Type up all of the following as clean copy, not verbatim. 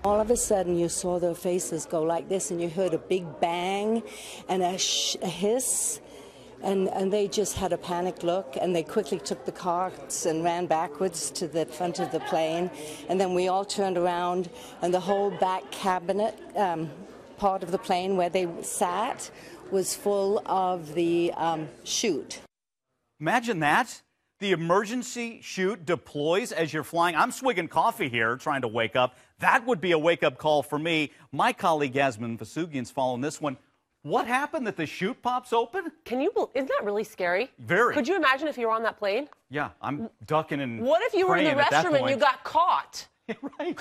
All of a sudden, you saw their faces go like this, and you heard a big bang and a hiss. And they just had a panicked look, and they quickly took the carts and ran backwards to the front of the plane. And then we all turned around, and the whole back cabinet part of the plane where they sat was full of the chute. Imagine that. The emergency chute deploys as you're flying. I'm swigging coffee here, trying to wake up. That would be a wake-up call for me. My colleague Yasmin Vasugian's following this one. What happened that the chute pops open? Isn't that really scary? Very. Could you imagine if you were on that plane? Yeah, I'm ducking and What if you were in the restroom and you got caught? Yeah, right.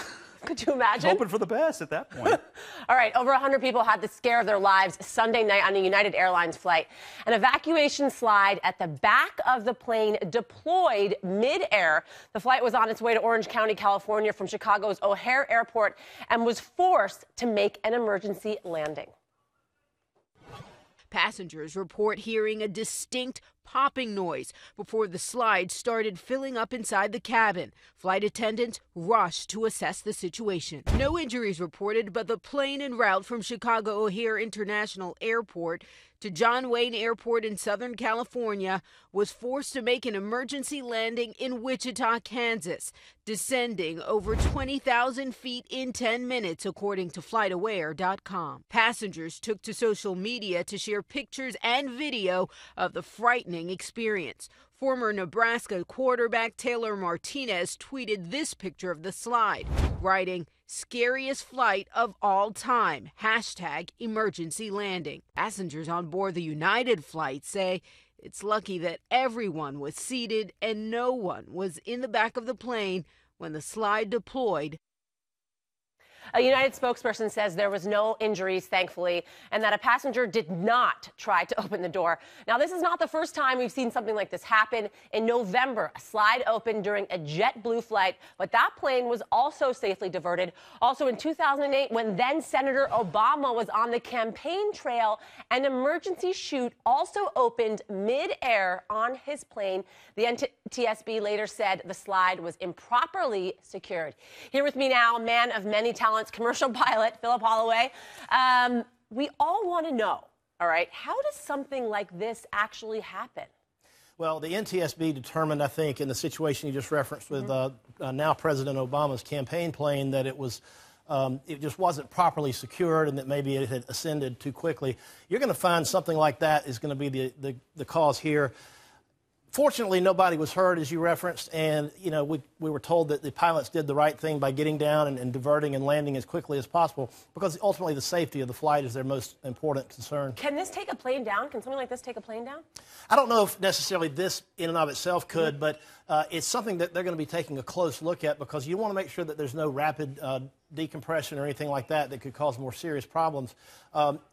Could you imagine? Hoping for the best at that point. All right, over 100 people had the scare of their lives Sunday night on a United Airlines flight. An evacuation slide at the back of the plane deployed mid-air. The flight was on its way to Orange County, California from Chicago's O'Hare Airport and was forced to make an emergency landing. Passengers report hearing a distinct popping noise before the slide started filling up inside the cabin. Flight attendants rushed to assess the situation. No injuries reported, but the plane en route from Chicago O'Hare International Airport to John Wayne Airport in Southern California was forced to make an emergency landing in Wichita, Kansas, descending over 20,000 feet in 10 minutes, according to FlightAware.com. Passengers took to social media to share pictures and video of the frightening experience. Former Nebraska quarterback Taylor Martinez tweeted this picture of the slide, writing, "Scariest flight of all time, #emergency landing." Passengers on board the United flight say it's lucky that everyone was seated and no one was in the back of the plane when the slide deployed. A United spokesperson says there was no injuries, thankfully, and that a passenger did not try to open the door. Now, this is not the first time we've seen something like this happen. In November, a slide opened during a JetBlue flight, but that plane was also safely diverted. Also in 2008, when then Senator Obama was on the campaign trail, an emergency chute also opened mid-air on his plane. The NTSB later said the slide was improperly secured. Here with me now, man of many talents, commercial pilot Philip Holloway. We all want to know, all right, how does something like this actually happen? Well, the NTSB determined, I think, in the situation you just referenced with now President Obama's campaign plane, that it just wasn't properly secured and that maybe it had ascended too quickly. You're going to find something like that is going to be the cause here. Fortunately, nobody was hurt, as you referenced, and we were told that the pilots did the right thing by getting down and diverting and landing as quickly as possible, because ultimately the safety of the flight is their most important concern. Can this take a plane down? Can something like this take a plane down? I don't know if necessarily this in and of itself could, but it's something that they're going to be taking a close look at, because you want to make sure that there's no rapid decompression or anything like that could cause more serious problems.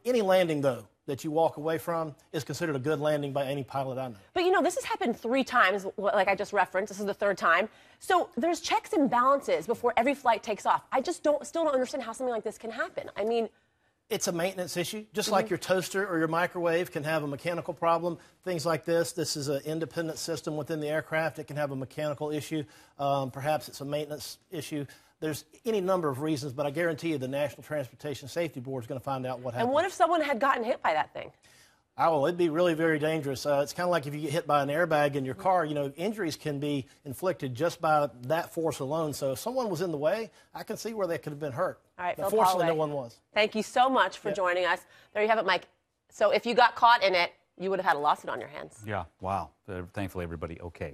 Any landing, though, that you walk away from is considered a good landing by any pilot I know. But, this has happened 3 times, like I just referenced. This is the 3rd time. So there's checks and balances before every flight takes off. I just still don't understand how something like this can happen. I mean, it's a maintenance issue, just like your toaster or your microwave can have a mechanical problem. Things like this is an independent system within the aircraft. It can have a mechanical issue. Perhaps it's a maintenance issue. There's any number of reasons, but I guarantee you the National Transportation Safety Board is going to find out what happened. And what if someone had gotten hit by that thing? Oh, it'd be really very dangerous. It's kind of like if you get hit by an airbag in your car. Injuries can be inflicted just by that force alone. So if someone was in the way, I can see where they could have been hurt. All right, but fortunately, no one was. Thank you so much for joining us. There you have it, Mike. So if you got caught in it, you would have had a lawsuit on your hands. Yeah, wow. Thankfully, everybody okay.